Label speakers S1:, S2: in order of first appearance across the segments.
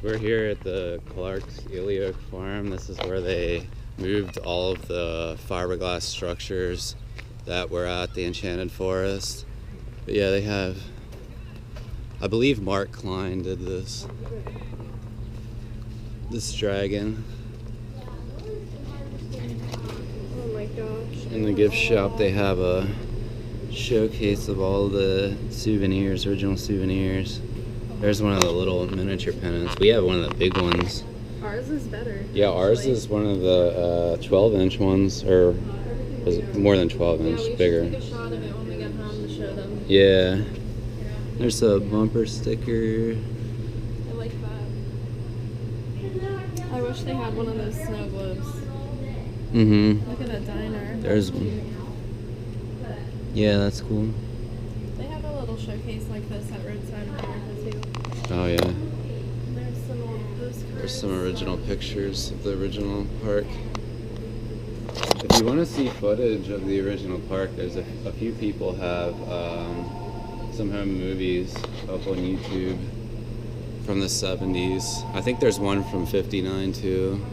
S1: We're here at the Clark's Elioak farm. This is where they moved all of the fiberglass structures that were at the Enchanted Forest. But yeah, they have, I believe Mark Klein did this dragon.
S2: Oh my gosh.
S1: In the gift shop they have a showcase of all the souvenirs, original souvenirs. There's one of the little miniature pennants. We have one of the big ones.
S2: Ours is better.
S1: Yeah, ours is one of the 12-inch ones, or is it more than 12-inch, bigger.
S2: Take a shot of it when we get home to show them.
S1: Yeah. There's a bumper sticker.
S2: I like that. I wish they had one of those snow globes.
S1: Mm-hmm.
S2: Look at that diner.
S1: There's one. Yeah, that's cool.
S2: They have a little showcase like this at Roadside in America too.
S1: Oh yeah.
S2: There's some old postcards.
S1: There's some original pictures of the original park. If you want to see footage of the original park, there's a few people have some home movies up on YouTube from the 70s. I think there's one from '59 too.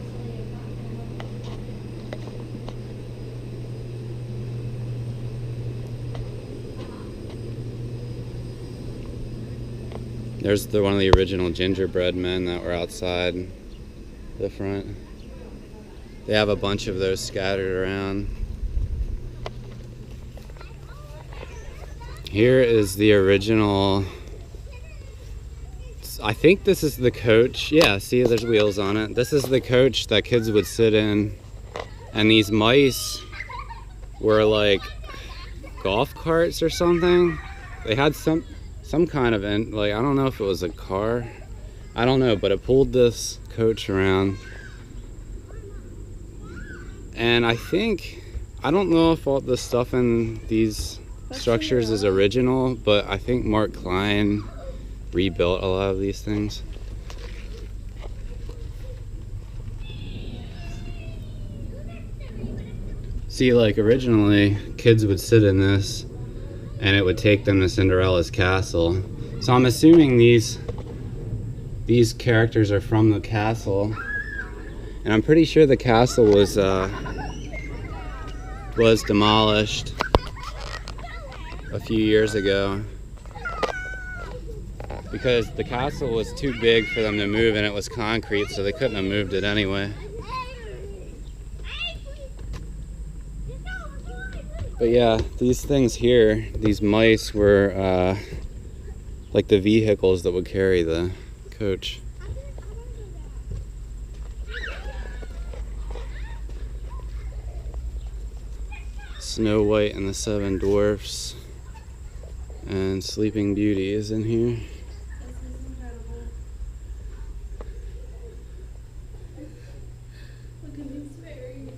S1: There's one of the original gingerbread men that were outside the front. They have a bunch of those scattered around. Here is the original, I think this is the coach. Yeah, see, there's wheels on it. This is the coach that kids would sit in. And these mice were like golf carts or something. They had some kind of, like, I don't know if it was a car. I don't know, but it pulled this coach around. And I don't know if all the stuff in these structures is original, but I think Mark Klein rebuilt a lot of these things. See, like, originally, kids would sit in this and it would take them to Cinderella's castle. So I'm assuming these characters are from the castle. And I'm pretty sure the castle was demolished a few years ago because the castle was too big for them to move and it was concrete, so they couldn't have moved it anyway. But yeah, these things here, these mice were like the vehicles that would carry the coach. Snow White and the Seven Dwarfs and Sleeping Beauty is in here.
S2: Look at these fairies.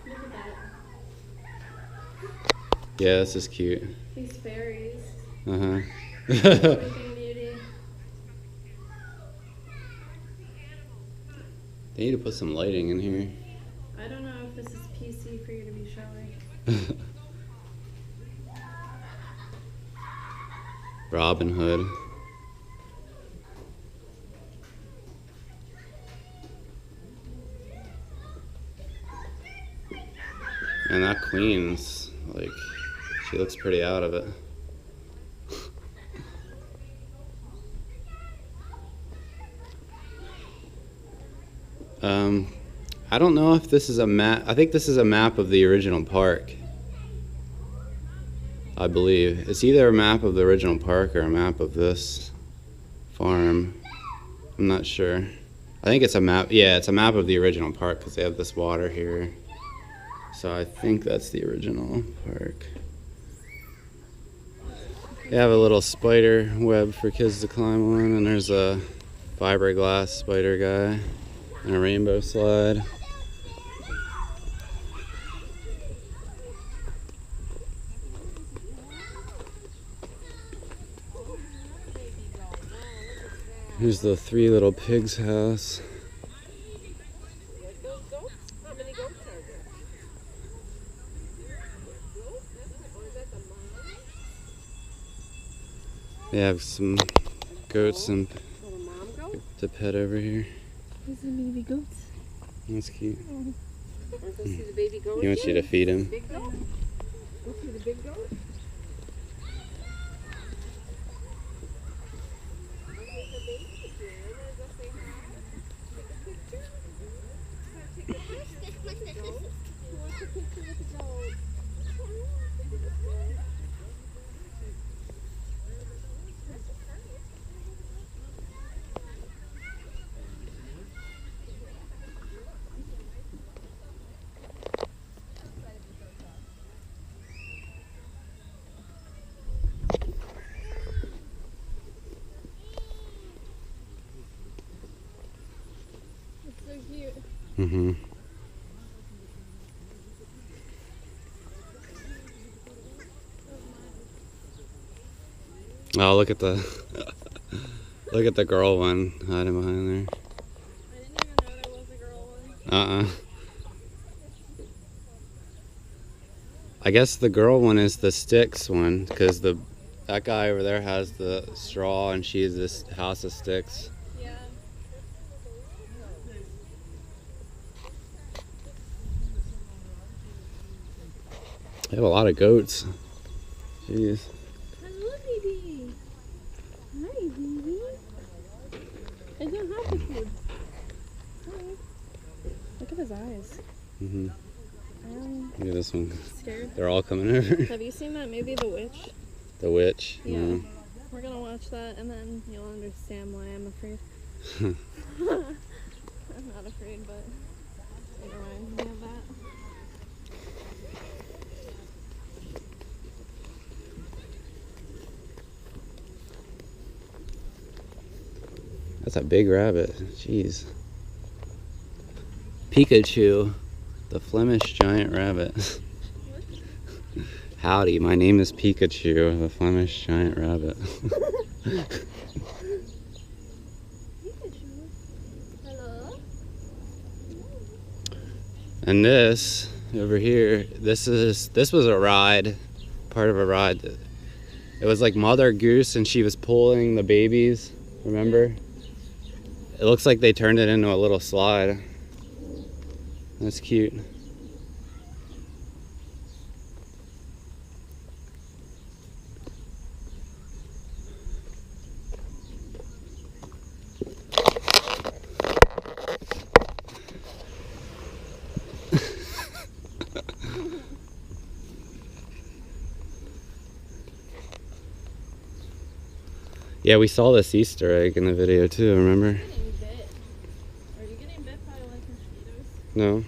S2: Look at that.
S1: Yeah, this is cute.
S2: These fairies.
S1: Uh-huh.
S2: Sleeping Beauty.
S1: They need to put some lighting in here.
S2: I don't know if this is PC for you to be showing.
S1: Robin Hood. And that queen's, like, she looks pretty out of it. I don't know if this is a map. I think this is a map of the original park. I believe. It's either a map of the original park or a map of this farm. I'm not sure. I think it's a map. Yeah, it's a map of the original park because they have this water here. So I think that's the original park. They have a little spider web for kids to climb on, and there's a fiberglass spider guy and a rainbow slide. Here's the Three Little Pigs house.
S3: How many goats are there?
S1: They have some goats and
S3: Will the mom go?
S1: to pet over here.
S2: These are baby goats.
S1: That's cute.
S3: Want to go see the baby goat?
S1: He wants you to feed him.
S3: Big goat? Go see the big goat?
S2: It's so cute.
S1: Mm-hmm. Oh, look at the look at the girl one hiding behind there.
S2: I didn't even know there was a girl one.
S1: I guess the girl one is the sticks one, because that guy over there has the straw and she has this house of sticks.
S2: Yeah.
S1: They have a lot of goats. Jeez.
S2: Hello, baby. Hi, baby. I don't have the food. Hi. Look at his eyes.
S1: Mm-hmm.
S2: I'm
S1: Look at this one.
S2: scared.
S1: They're all coming over.
S2: Have you seen that movie, The Witch?
S1: The witch.
S2: Yeah.
S1: No.
S2: We're gonna watch that and then you'll understand why I'm afraid. I'm not afraid, but it reminds me of that.
S1: That's a big rabbit. Jeez. Pikachu, the Flemish giant rabbit. Howdy, my name is Pikachu, the Flemish giant rabbit.
S2: Hello?
S1: And this over here, this was a ride, part of a ride. It was like Mother Goose and she was pulling the babies, remember? It looks like they turned it into a little slide. That's cute. Yeah, we saw this Easter egg in the video too, remember?
S2: Getting bit. Are you getting bit by like mosquitoes?
S1: No.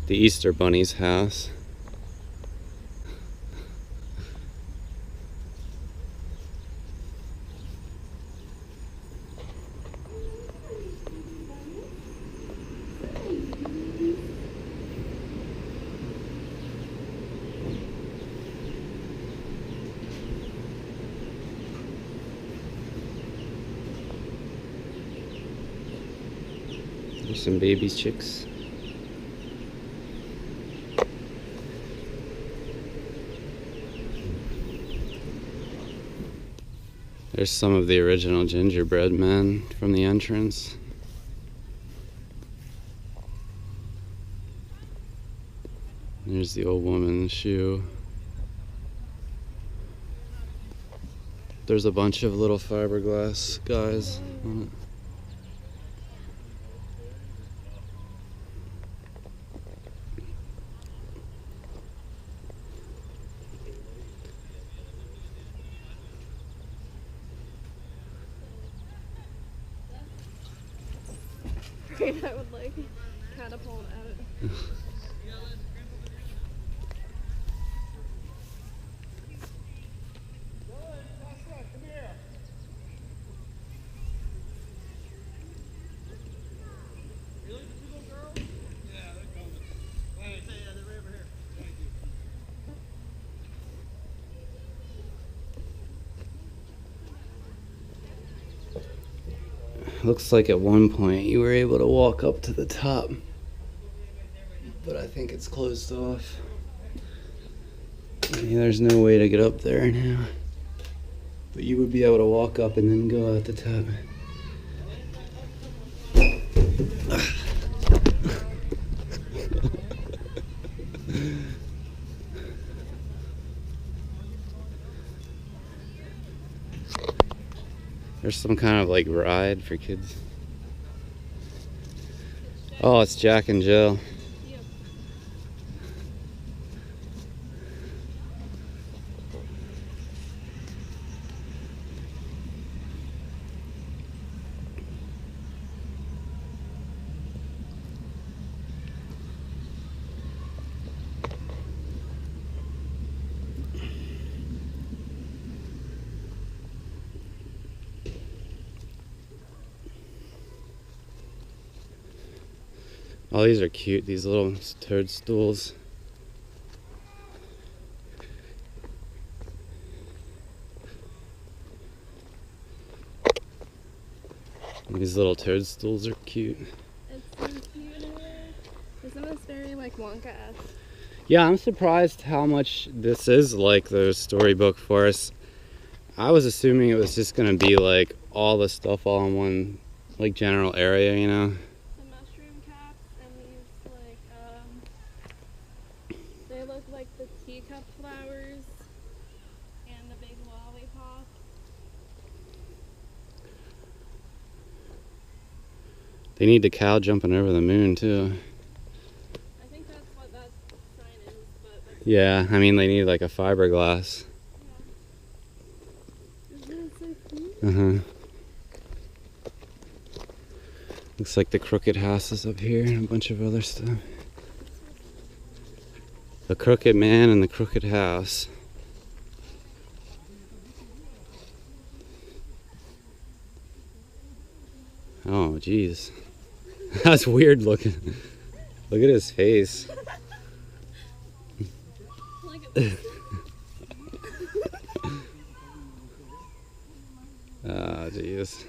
S1: The Easter Bunny's house. There's some baby chicks. There's some of the original gingerbread men from the entrance. There's the old woman's shoe. There's a bunch of little fiberglass guys on it.
S2: I would like catapult out.
S1: Looks like at one point you were able to walk up to the top, but I think it's closed off. Yeah, there's no way to get up there now. But you would be able to walk up and then go out the top. There's some kind of like ride for kids. Oh, it's Jack and Jill. Oh, these are cute, these little toadstools. These little toadstools are cute.
S2: It's so cute. Isn't this very like Wonka-esque?
S1: Yeah, I'm surprised how much this is like those storybook forests. I was assuming it was just gonna be like all the stuff all in one like general area, you know?
S2: The mushroom caps and these like they look like the teacup flowers and the big lollipop.
S1: They need the cow jumping over the moon too.
S2: I think that's what that sign is, but that's
S1: Yeah, I mean they need like a fiberglass.
S2: isn't it so cute?
S1: Uh-huh. Looks like the crooked house is up here and a bunch of other stuff. The crooked man and the crooked house. Oh, jeez. That's weird looking. Look at his face.
S2: Look at this.
S1: Ah, jeez.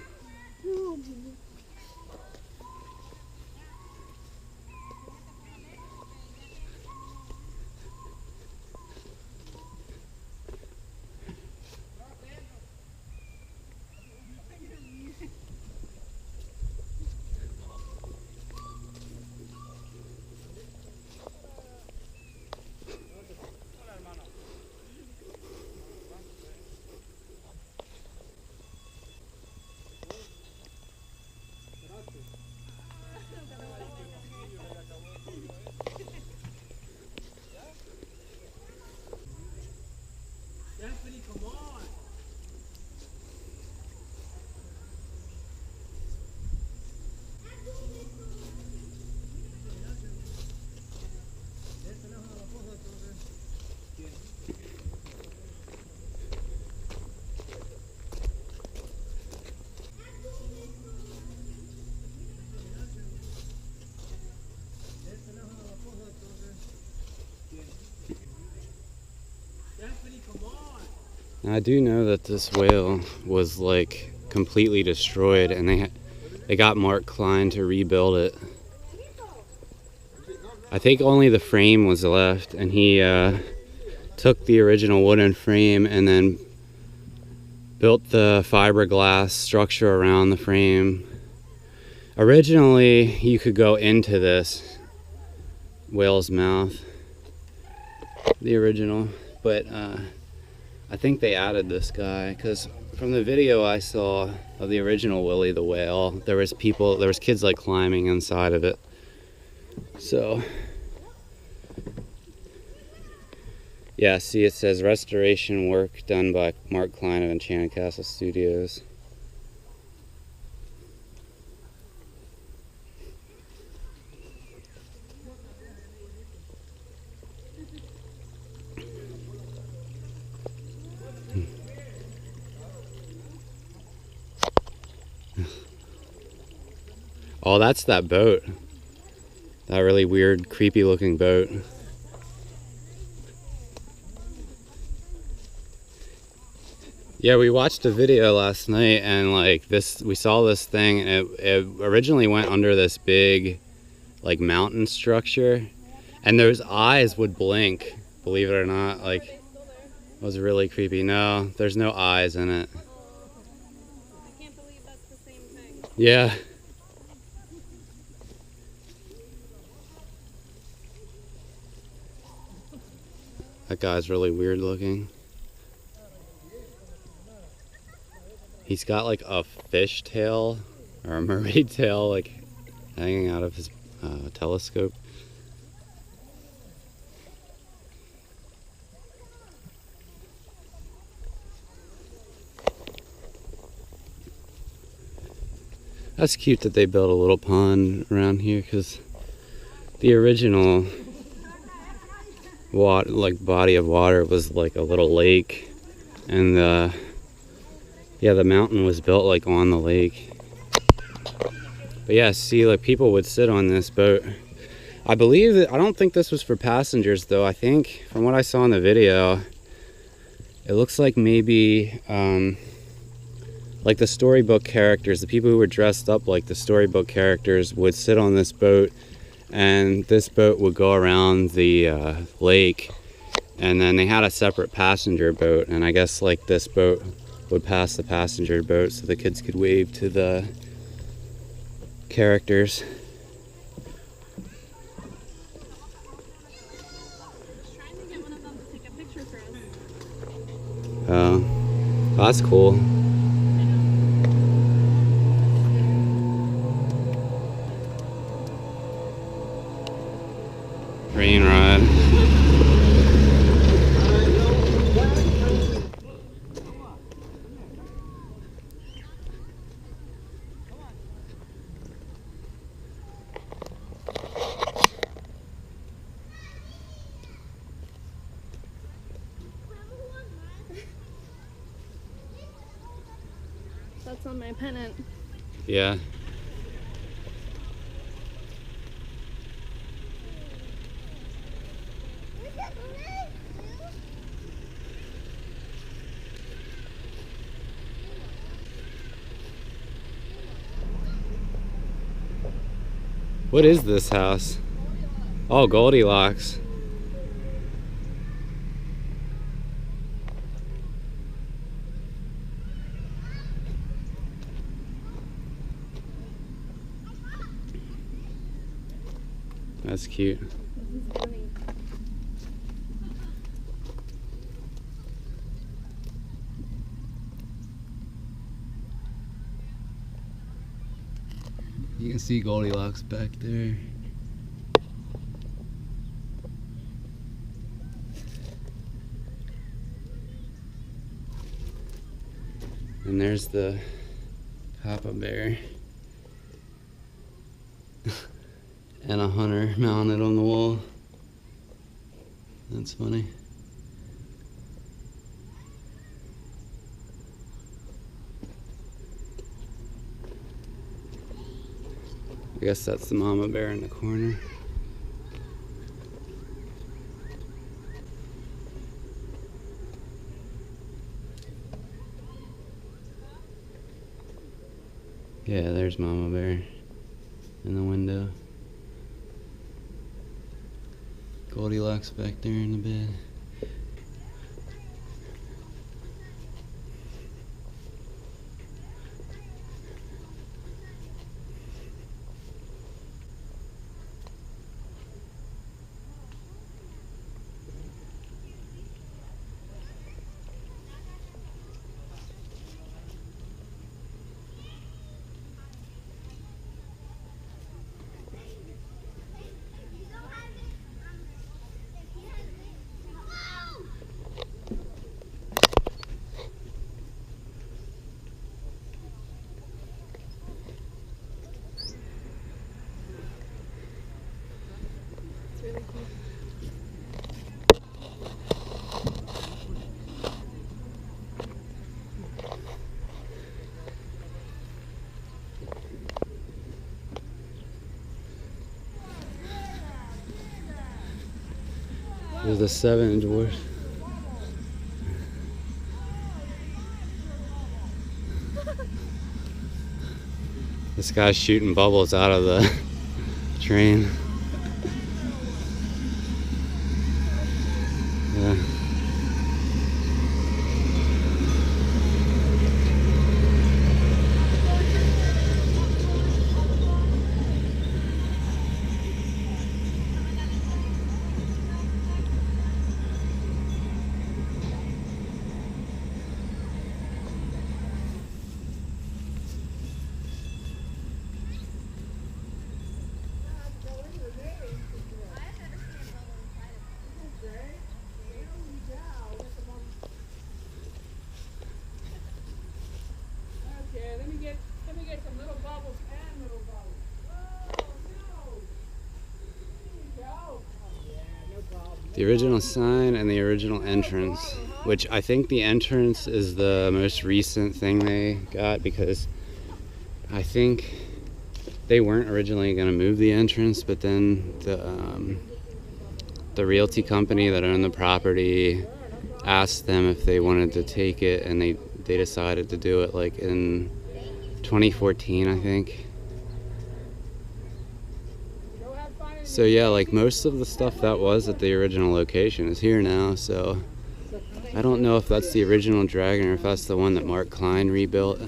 S1: I do know that this whale was like completely destroyed, and they got Mark Klein to rebuild it. I think only the frame was left, and he took the original wooden frame and then built the fiberglass structure around the frame. Originally, you could go into this whale's mouth, the original, but I think they added this guy, because from the video I saw of the original Willie the Whale, there was kids like climbing inside of it. So yeah, see, it says restoration work done by Mark Klein of Enchanted Castle Studios. Oh, that's that boat. That really weird, creepy looking boat. Yeah, we watched a video last night, and like we saw this thing, and it originally went under this big like mountain structure, and those eyes would blink, believe it or not. Like, was really creepy. No, there's no eyes in it.
S2: I can't believe that's the same thing.
S1: Yeah. That guy's really weird looking. He's got like a fish tail or a mermaid tail like hanging out of his telescope. That's cute that they built a little pond around here, because the original body of water was like a little lake, and yeah, the mountain was built like on the lake. But yeah, see, like people would sit on this boat. I believe that, I don't think this was for passengers though. I think from what I saw in the video, it looks like maybe like the storybook characters, the people who were dressed up like the storybook characters would sit on this boat, and this boat would go around the lake, and then they had a separate passenger boat, and I guess like this boat would pass the passenger boat so the kids could wave to the characters.
S2: Trying to get one of them to take a picture for us.
S1: Oh, that's cool. Rain rod.
S2: That's on my pennant.
S1: Yeah. What is this house? Oh, Goldilocks. That's cute.
S2: This is funny.
S1: You can see Goldilocks back there. And there's the Papa Bear. And a hunter mounted on the wall. That's funny. I guess that's the mama bear in the corner. Yeah, there's mama bear in the window. Goldilocks back there in the bed.
S2: It's really cute.
S1: There's the 7 dwarf. This guy's shooting bubbles out of the train. Yeah. The original sign and the original entrance, which I think the entrance is the most recent thing they got, because I think they weren't originally going to move the entrance, but then the realty company that owned the property asked them if they wanted to take it, and they decided to do it like in 2014, I think. So yeah, like most of the stuff that was at the original location is here now, so I don't know if that's the original dragon or if that's the one that Mark Klein rebuilt.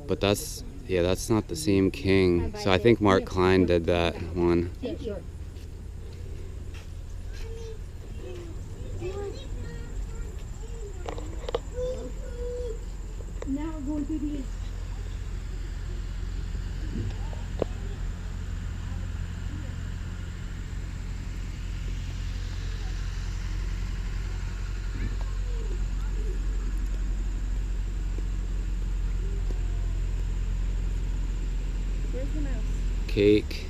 S1: But that's not the same king. So I think Mark Klein did that one.
S2: Now we're going through the... Where's the mouse?
S1: Cake.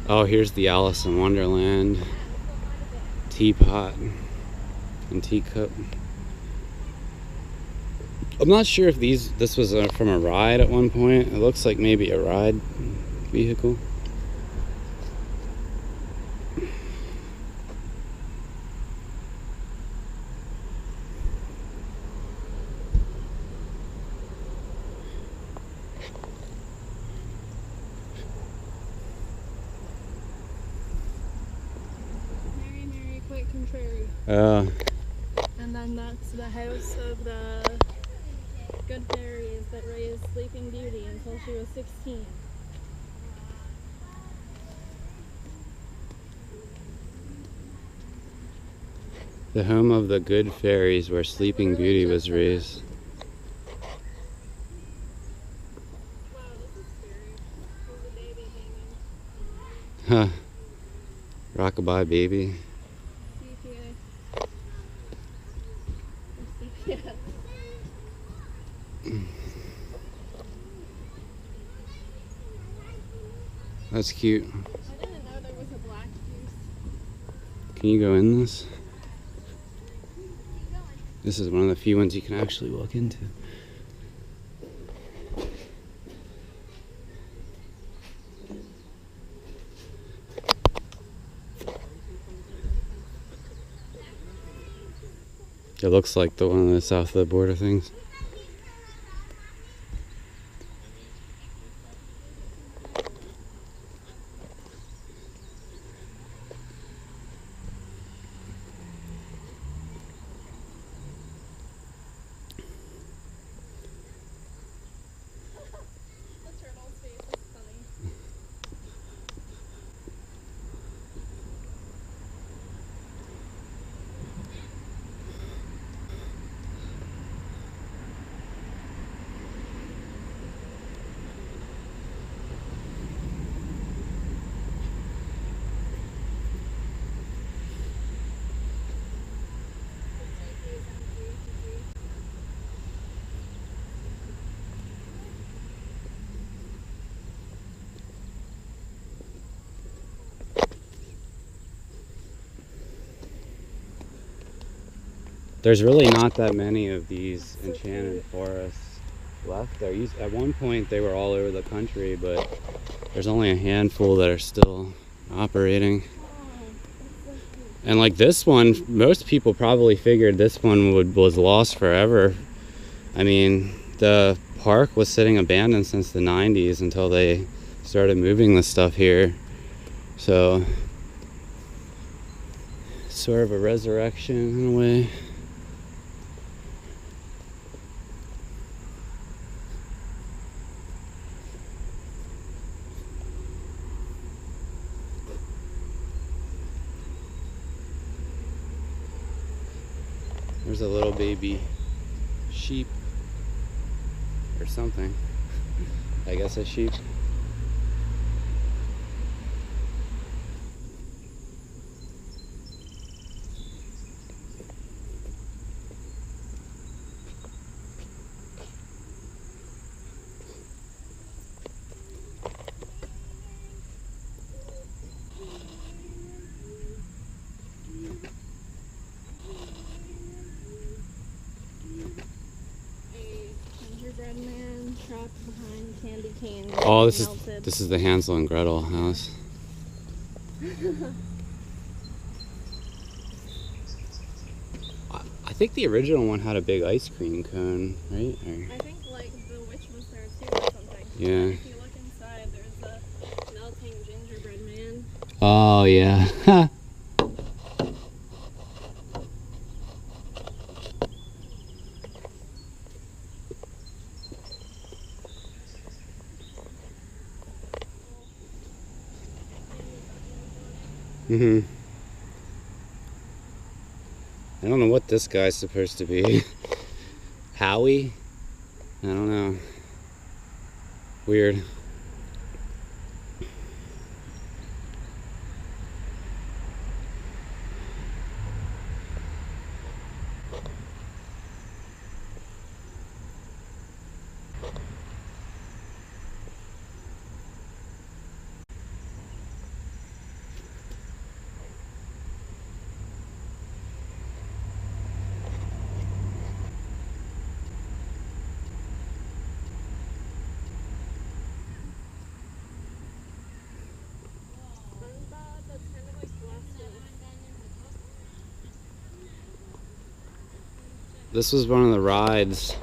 S1: Oh, here's the Alice in Wonderland teapot and teacup. I'm not sure if this was from a ride at one point. It looks like maybe a ride vehicle.
S2: Mary, Mary, quite contrary. And then that's the house of the good fairies that raised Sleeping Beauty until she was 16.
S1: The home of the good fairies where Sleeping Beauty was raised.
S2: Wow, this is scary. There's a baby hanging.
S1: Huh. Rockabye baby.
S2: CPA. CPS.
S1: That's cute.
S2: I didn't know there was a black goose.
S1: Can you go in this? This is one of the few ones you can actually walk into. It looks like the one on the south of the border things.
S2: The turtle's face is funny.
S1: There's really not that many of these Enchanted Forests left. At one point they were all over the country, but there's only a handful that are still operating. And like this one, most people probably figured this one was lost forever. I mean, the park was sitting abandoned since the 90s until they started moving the stuff here. So, sort of a resurrection in a way. There's a little baby sheep or something. I guess a sheep.
S2: behind candy cane.
S1: Oh,
S2: Melted.
S1: this is the Hansel and Gretel house. I think the original one had a big ice cream cone, right?
S2: I think like the witch was there too or something.
S1: Yeah.
S2: And if you look inside, there's a melting gingerbread man.
S1: Oh yeah. I don't know what this guy's supposed to be. Howie? I don't know. Weird.
S2: That's kind of like blasting.
S1: This was one of the rides.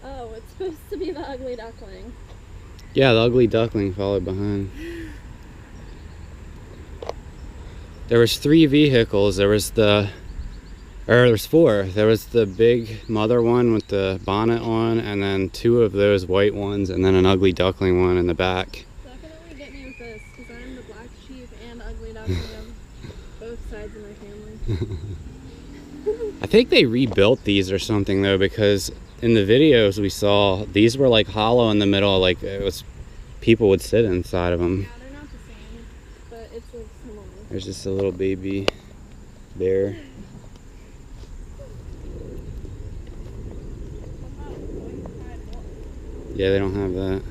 S2: Oh, it's supposed to be the ugly duckling.
S1: Yeah, the ugly duckling followed behind. There was 3 vehicles. There was there's 4. There was the big mother one with the bonnet on, and then 2 of those white ones, and then an ugly duckling one in the back.
S2: Definitely get me with this, because I'm the black sheep and ugly duckling of both sides of my family.
S1: I think they rebuilt these or something though, because in the videos we saw, these were like hollow in the middle, like it was people would sit inside of them.
S2: Yeah, they're not the same, but it's like similar.
S1: There's just a little baby bear. Yeah, they don't have that.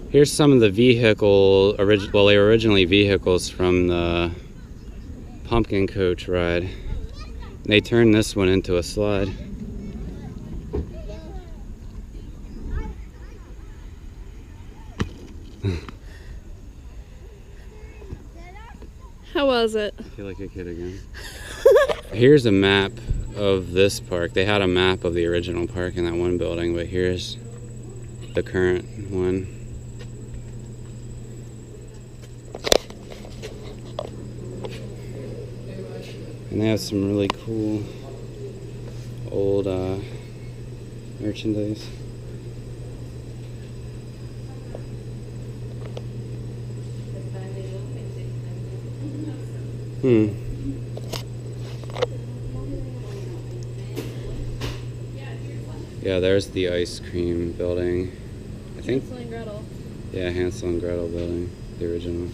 S1: Here's some of the vehicle, well, they were originally vehicles from the pumpkin coach ride. They turned this one into a slide.
S2: How was it?
S1: I feel like a kid again. Here's a map of this park. They had a map of the original park in that one building, but here's the current one. And they have some really cool old merchandise. Yeah, there's the ice cream building. I think.
S2: Hansel and Gretel.
S1: Yeah, Hansel and Gretel building, the original.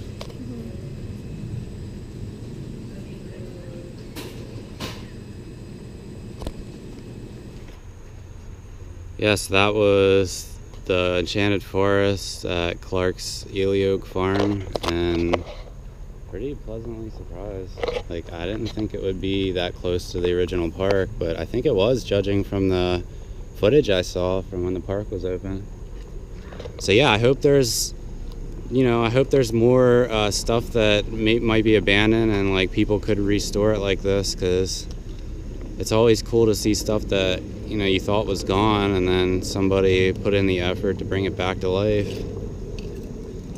S1: Yes, that was the Enchanted Forest at Clark's Elioak farm, and pretty pleasantly surprised. Like, I didn't think it would be that close to the original park, but I think it was, judging from the footage I saw from when the park was open. So yeah, I hope there's, I hope there's more stuff that might be abandoned and like people could restore it like this, because it's always cool to see stuff that you thought was gone and then somebody put in the effort to bring it back to life.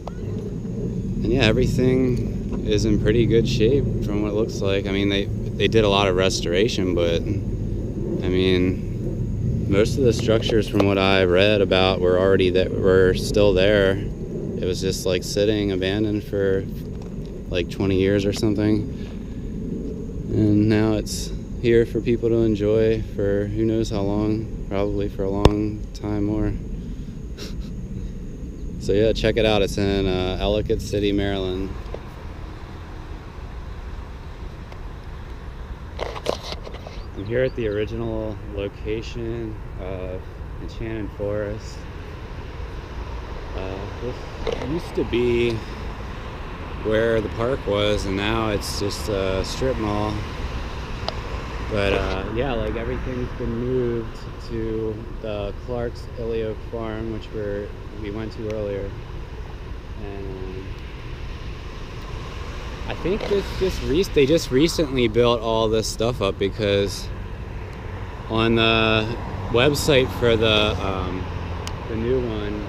S1: And yeah, everything is in pretty good shape from what it looks like. I mean, they did a lot of restoration, but I mean, most of the structures from what I read about were still there. It was just like sitting abandoned for like 20 years or something, and now it's here for people to enjoy for who knows how long, probably for a long time more. So yeah, check it out. It's in Ellicott City, Maryland. I'm here at the original location of Enchanted Forest. This used to be where the park was, and now it's just a strip mall. But yeah, like everything's been moved to the Clark's Elioak farm, which we went to earlier. And I think they just recently built all this stuff up, because on the website for the new one,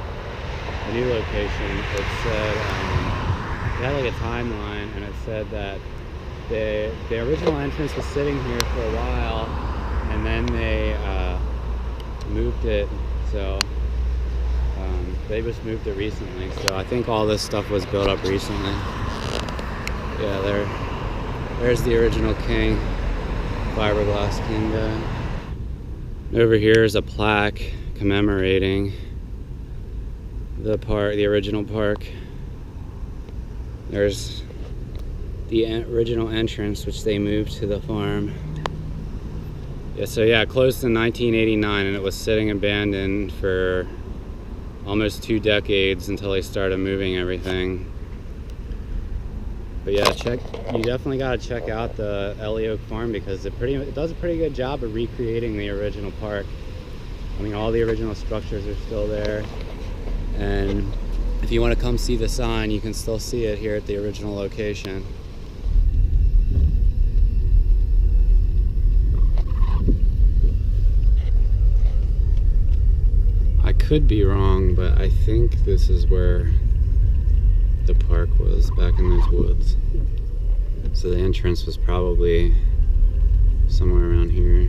S1: the new location, it said it had like a timeline, and it said that the original entrance was sitting here for a while, and then they moved it. So they just moved it recently. So I think all this stuff was built up recently. Yeah, there's the original king, fiberglass king guy. Over here is a plaque commemorating the original park. There's the original entrance, which they moved to the farm. Yeah, so yeah, it closed in 1989, and it was sitting abandoned for almost 2 decades until they started moving everything. But yeah, you definitely gotta check out the Elioak farm, because it does a pretty good job of recreating the original park. I mean, all the original structures are still there, and if you want to come see the sign, you can still see it here at the original location. I could be wrong, but I think this is where the park was, back in those woods. So the entrance was probably somewhere around here.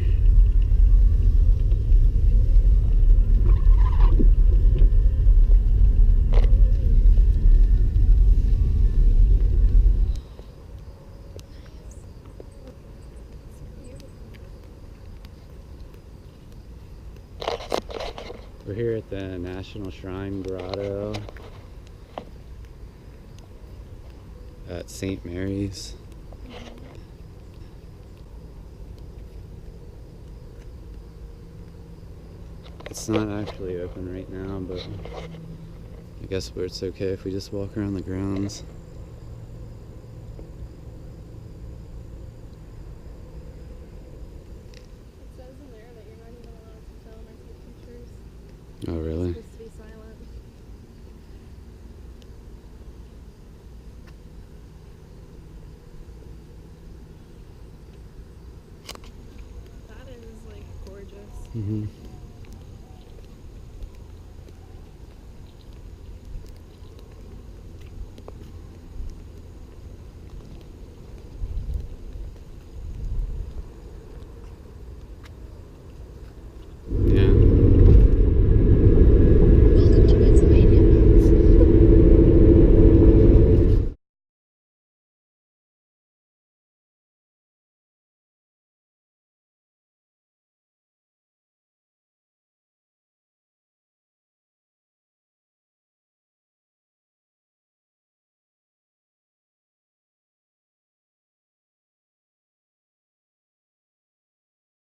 S1: We're here at the National Shrine Grotto at St. Mary's. It's not actually open right now, but I guess it's okay if we just walk around the grounds.
S2: It says in there that you're not even allowed to film or take pictures.
S1: Oh, really?
S2: It's supposed to be silent. That is like gorgeous.
S1: Mm-hmm.